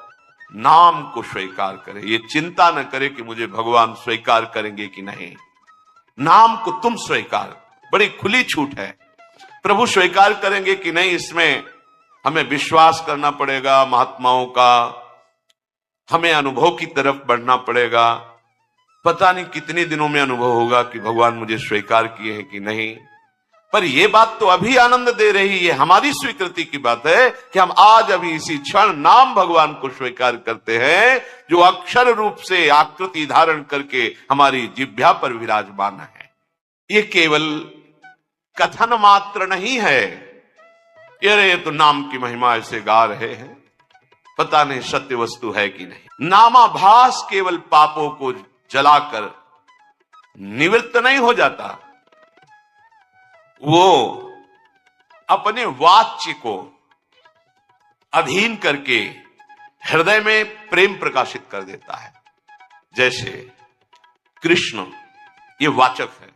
नाम को स्वीकार करे, ये चिंता न करे कि मुझे भगवान स्वीकार करेंगे कि नहीं। नाम को तुम स्वीकार, बड़ी खुली छूट है। प्रभु स्वीकार करेंगे कि नहीं इसमें हमें विश्वास करना पड़ेगा महात्माओं का, हमें अनुभव की तरफ बढ़ना पड़ेगा। पता नहीं कितने दिनों में अनुभव होगा कि भगवान मुझे स्वीकार किए हैं कि नहीं, पर यह बात तो अभी आनंद दे रही है, हमारी स्वीकृति की बात है कि हम आज अभी इसी क्षण नाम भगवान को स्वीकार करते हैं, जो अक्षर रूप से आकृति धारण करके हमारी जिह्वा पर विराजमान है। ये केवल कथन मात्र नहीं है, ये तो नाम की महिमा ऐसे गा रहे हैं, पता नहीं सत्य वस्तु है कि नहीं। नामाभास केवल पापों को जलाकर निवृत्त नहीं हो जाता, वो अपने वाच्य को अधीन करके हृदय में प्रेम प्रकाशित कर देता है। जैसे कृष्ण ये वाचक है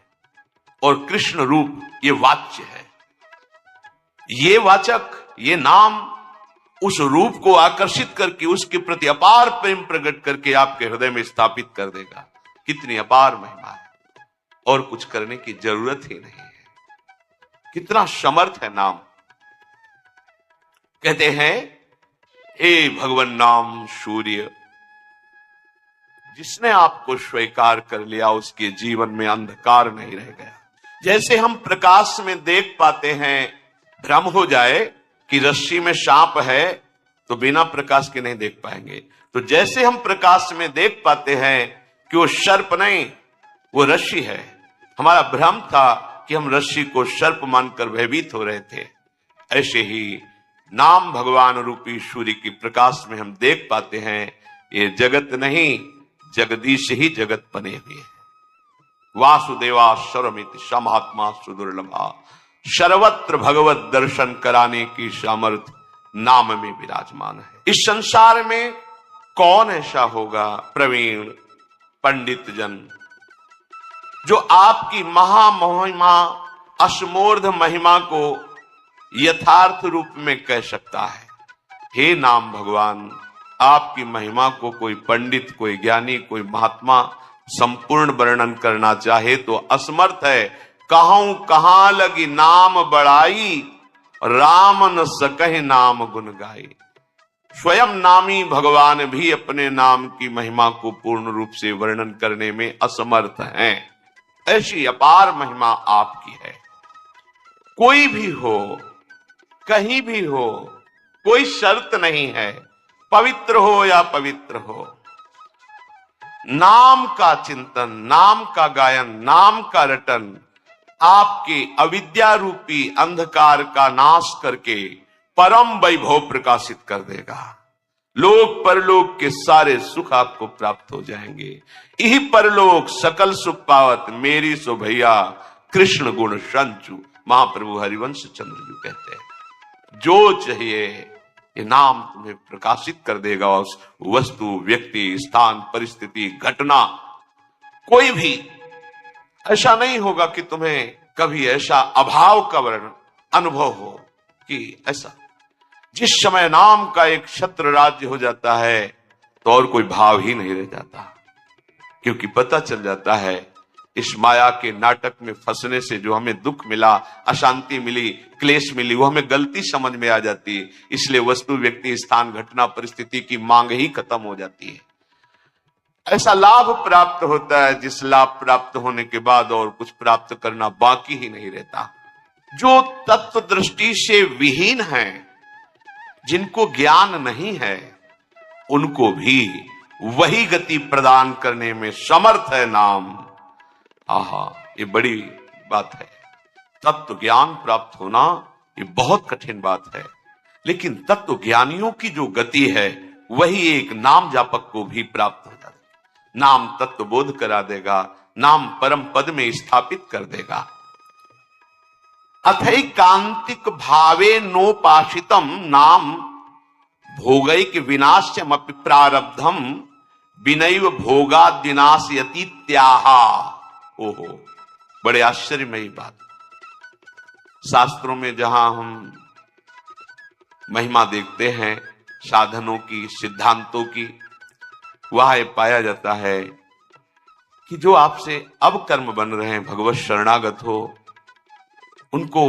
और कृष्ण रूप ये वाच्य है। ये वाचक, ये नाम उस रूप को आकर्षित करके उसके प्रति अपार प्रेम प्रकट करके आपके हृदय में स्थापित कर देगा। कितनी अपार महिमा है, और कुछ करने की जरूरत ही नहीं है। कितना समर्थ है नाम। कहते हैं हे भगवान नाम सूर्य, जिसने आपको स्वीकार कर लिया उसके जीवन में अंधकार नहीं रह गया। जैसे हम प्रकाश में देख पाते हैं, भ्रम हो जाए कि रस्सी में सांप है तो बिना प्रकाश के नहीं देख पाएंगे, तो जैसे हम प्रकाश में देख पाते हैं कि वो सर्प नहीं, वो रस्सी है। हमारा भ्रम था कि हम रस्सी को सर्प मानकर भयभीत हो रहे थे। ऐसे ही नाम भगवान रूपी सूर्य की प्रकाश में हम देख पाते हैं, ये जगत नहीं, जगदीश ही जगत बने हुए हैं। वासुदेवा सर्वमिति समात्मा सुदुर्लभा, सर्वत्र भगवत दर्शन कराने की सामर्थ्य नाम में विराजमान है। इस संसार में कौन ऐसा होगा प्रवीण पंडित जन जो आपकी महामहिमा असमोर्ध महिमा को यथार्थ रूप में कह सकता है। हे नाम भगवान, आपकी महिमा को कोई पंडित, कोई ज्ञानी, कोई महात्मा संपूर्ण वर्णन करना चाहे तो असमर्थ है। कहूं कहां लगी नाम बड़ाई, राम न सकहि नाम गुण गाई। स्वयं नामी भगवान भी अपने नाम की महिमा को पूर्ण रूप से वर्णन करने में असमर्थ हैं। ऐसी अपार महिमा आपकी है। कोई भी हो, कहीं भी हो, कोई शर्त नहीं है, पवित्र हो या पवित्र हो, नाम का चिंतन, नाम का गायन, नाम का रटन आपके अविद्या रूपी अंधकार का नाश करके परम वैभव प्रकाशित कर देगा। लोक परलोक के सारे सुख आपको प्राप्त हो जाएंगे। यही परलोक सकल सुख पावत मेरी सो भैया, कृष्ण गुण संचु, महाप्रभु हरिवंश चंद्र जी कहते हैं। जो चाहिए ये नाम तुम्हें प्रकाशित कर देगा। उस वस्तु, व्यक्ति, स्थान, परिस्थिति, घटना, कोई भी ऐसा नहीं होगा कि तुम्हें कभी ऐसा अभाव का वर्ण अनुभव हो कि ऐसा। जिस समय नाम का एक छत्र राज्य हो जाता है तो और कोई भाव ही नहीं रह जाता, क्योंकि पता चल जाता है इस माया के नाटक में फंसने से जो हमें दुख मिला, अशांति मिली, क्लेश मिली, वो हमें गलती समझ में आ जाती है। इसलिए वस्तु, व्यक्ति, स्थान, घटना, परिस्थिति की मांग ही खत्म हो जाती है। ऐसा लाभ प्राप्त होता है जिस लाभ प्राप्त होने के बाद और कुछ प्राप्त करना बाकी ही नहीं रहता। जो तत्व दृष्टि से विहीन हैं, जिनको ज्ञान नहीं है, उनको भी वही गति प्रदान करने में समर्थ है नाम। आहा, ये बड़ी बात है। तत्व ज्ञान प्राप्त होना ये बहुत कठिन बात है, लेकिन तत्व ज्ञानियों की जो गति है वही एक नाम जापक को भी प्राप्त हो जाती है। नाम तत्व बोध करा देगा, नाम परम पद में स्थापित कर देगा। अथैकांतिक भावे नोपाशितम नाम भोगैक विनाश्यमपि प्रारब्धम विनैव भोगाद्विनाशयतीत्याहा। ओहो, बड़े आश्चर्यमयी बात। शास्त्रों में जहां हम महिमा देखते हैं साधनों की, सिद्धांतों की, वहां यह पाया जाता है कि जो आपसे अब कर्म बन रहे हैं, भगवत शरणागत हो, उनको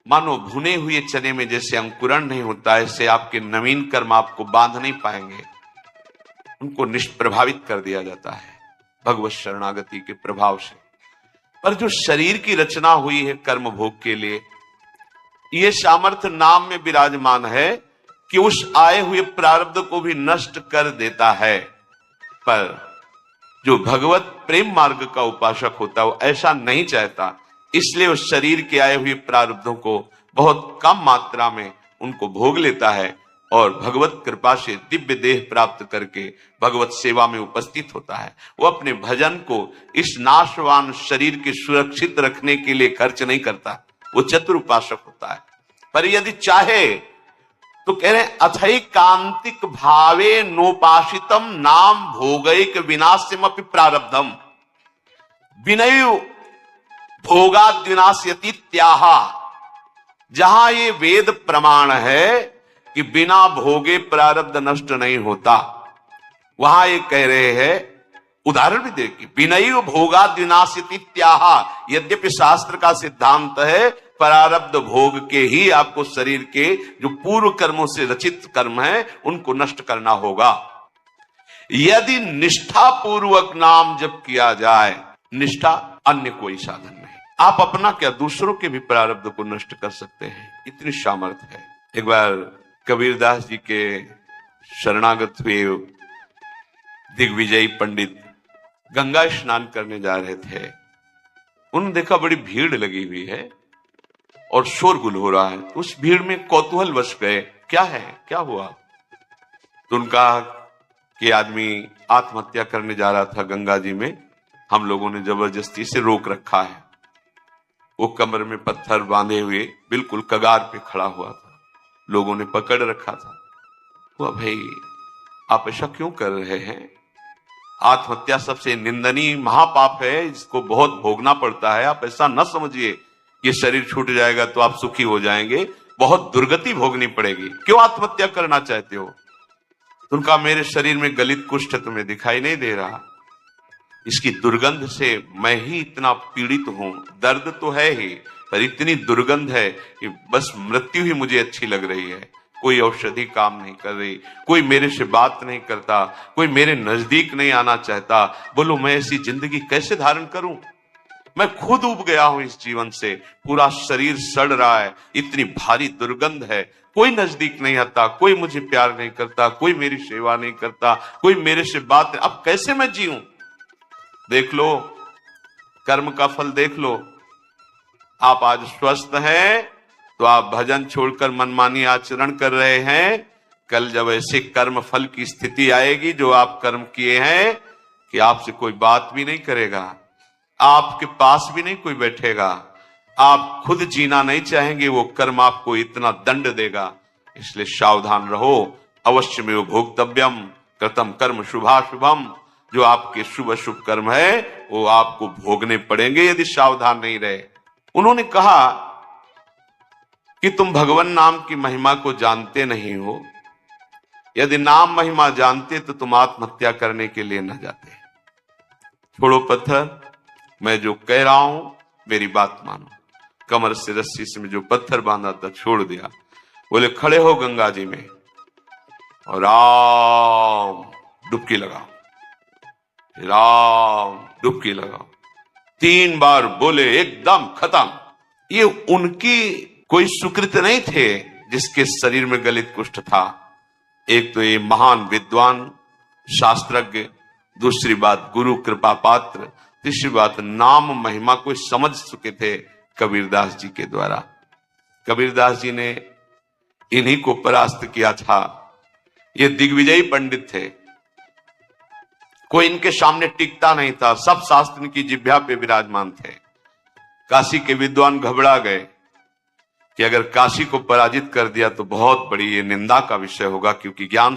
मानो भुने हुए चने में जैसे अंकुरण नहीं होता, ऐसे आपके नवीन कर्म आपको बांध नहीं पाएंगे, उनको निष्प्रभावित कर दिया जाता है भगवत शरणागति के प्रभाव से। पर जो शरीर की रचना हुई है कर्म भोग के लिए, यह सामर्थ्य नाम में विराजमान है कि उस आए हुए प्रारब्ध को भी नष्ट कर देता है। पर जो भगवत प्रेम मार्ग का उपासक होता है वो ऐसा नहीं चाहता, इसलिए उस शरीर के आए हुए प्रारब्धों को बहुत कम मात्रा में उनको भोग लेता है और भगवत कृपा से दिव्य देह प्राप्त करके भगवत सेवा में उपस्थित होता है। वो अपने भजन को इस नाशवान शरीर के सुरक्षित रखने के लिए खर्च नहीं करता, वो चतुर उपासक होता है। पर यदि चाहे तो कह रहे अथैकांतिक भावे नोपासितम नाम भोगैक विनाश्यमपि प्रारब्धम विनय भोगाद विनाश्यति त्याहा। जहां ये वेद प्रमाण है कि बिना भोगे प्रारब्ध नष्ट नहीं होता, वहां ये कह रहे हैं, उदाहरण भी देखिए, विनय भोगाद विनाश्यति त्याहा। यद्यपि शास्त्र का सिद्धांत है प्रारब्ध भोग के ही आपको शरीर के जो पूर्व कर्मों से रचित कर्म है उनको नष्ट करना होगा। यदि निष्ठा पूर्वक नाम जप किया जाए, निष्ठा अन्य कोई साधन नहीं, आप अपना क्या दूसरों के भी प्रारब्ध को नष्ट कर सकते हैं, इतनी सामर्थ्य है। एक बार कबीरदास जी के शरणागत हुए दिग्विजयी पंडित गंगा स्नान करने जा रहे थे। उन्होंने देखा बड़ी भीड़ लगी हुई है और शोरगुल हो रहा है, तो उस भीड़ में कौतूहल वश गए, क्या है, क्या हुआ? तो उनका कि आदमी आत्महत्या करने जा रहा था गंगा जी में, हम लोगों ने जबरदस्ती से रोक रखा है। वो कमर में पत्थर बांधे हुए बिल्कुल कगार पे खड़ा हुआ था, लोगों ने पकड़ रखा था। हुआ, भाई आप ऐसा क्यों कर रहे हैं? आत्महत्या सबसे निंदनीय महापाप है, इसको बहुत भोगना पड़ता है। आप ऐसा न समझिए ये शरीर छूट जाएगा तो आप सुखी हो जाएंगे, बहुत दुर्गति भोगनी पड़ेगी। क्यों आत्महत्या करना चाहते हो? तो उनका, मेरे शरीर में गलित कुष्ठ तुम्हें दिखाई नहीं दे रहा, इसकी दुर्गंध से मैं ही इतना पीड़ित हूं। दर्द तो है ही, पर इतनी दुर्गंध है कि बस मृत्यु ही मुझे अच्छी लग रही है। कोई औषधि काम नहीं कर रही, कोई मेरे से बात नहीं करता, कोई मेरे नजदीक नहीं आना चाहता। बोलो मैं ऐसी जिंदगी कैसे धारण करूं? मैं खुद उब गया हूं इस जीवन से, पूरा शरीर सड़ रहा है, इतनी भारी दुर्गंध है, कोई नजदीक नहीं आता, कोई मुझे प्यार नहीं करता, कोई मेरी सेवा नहीं करता, कोई मेरे से बात नहीं। अब कैसे मैं जीऊं? देख लो कर्म का फल, देख लो। आप आज स्वस्थ हैं तो आप भजन छोड़कर मनमानी आचरण कर रहे हैं। कल जब ऐसे कर्म फल की स्थिति आएगी जो आप कर्म किए हैं कि आपसे कोई बात भी नहीं करेगा, आपके पास भी नहीं कोई बैठेगा, आप खुद जीना नहीं चाहेंगे, वो कर्म आपको इतना दंड देगा। इसलिए सावधान रहो। अवश्य में वो भोक्तव्यम कृतम कर्म शुभाशुभम। जो आपके शुभ अशुभ कर्म है वो आपको भोगने पड़ेंगे यदि सावधान नहीं रहे। उन्होंने कहा कि तुम भगवान नाम की महिमा को जानते नहीं हो। यदि नाम महिमा जानते तो तुम आत्महत्या करने के लिए न जाते। छोड़ो पत्थर, मैं जो कह रहा हूं मेरी बात मानो। कमर से रस्सी से में जो पत्थर बांधा था छोड़ दिया। बोले खड़े हो गंगा जी में और राम डुबकी लगाओ, राम डुबकी लगाओ। 3 बार बोले, एकदम खत्म। ये उनकी कोई सुकृत नहीं थे जिसके शरीर में गलित कुष्ठ था। एक तो ये महान विद्वान शास्त्रज्ञ, दूसरी बात गुरु कृपा पात्र, तीसरी बात नाम महिमा को समझ चुके थे कबीरदास जी के द्वारा। कबीरदास जी ने इन्हीं को परास्त किया था। ये दिग्विजयी पंडित थे, कोई इनके सामने टिकता नहीं था, सब शास्त्र इनकी जिह्वा पे विराजमान थे। काशी के विद्वान घबरा गए कि अगर काशी को पराजित कर दिया तो बहुत बड़ी ये निंदा का विषय होगा, क्योंकि ज्ञान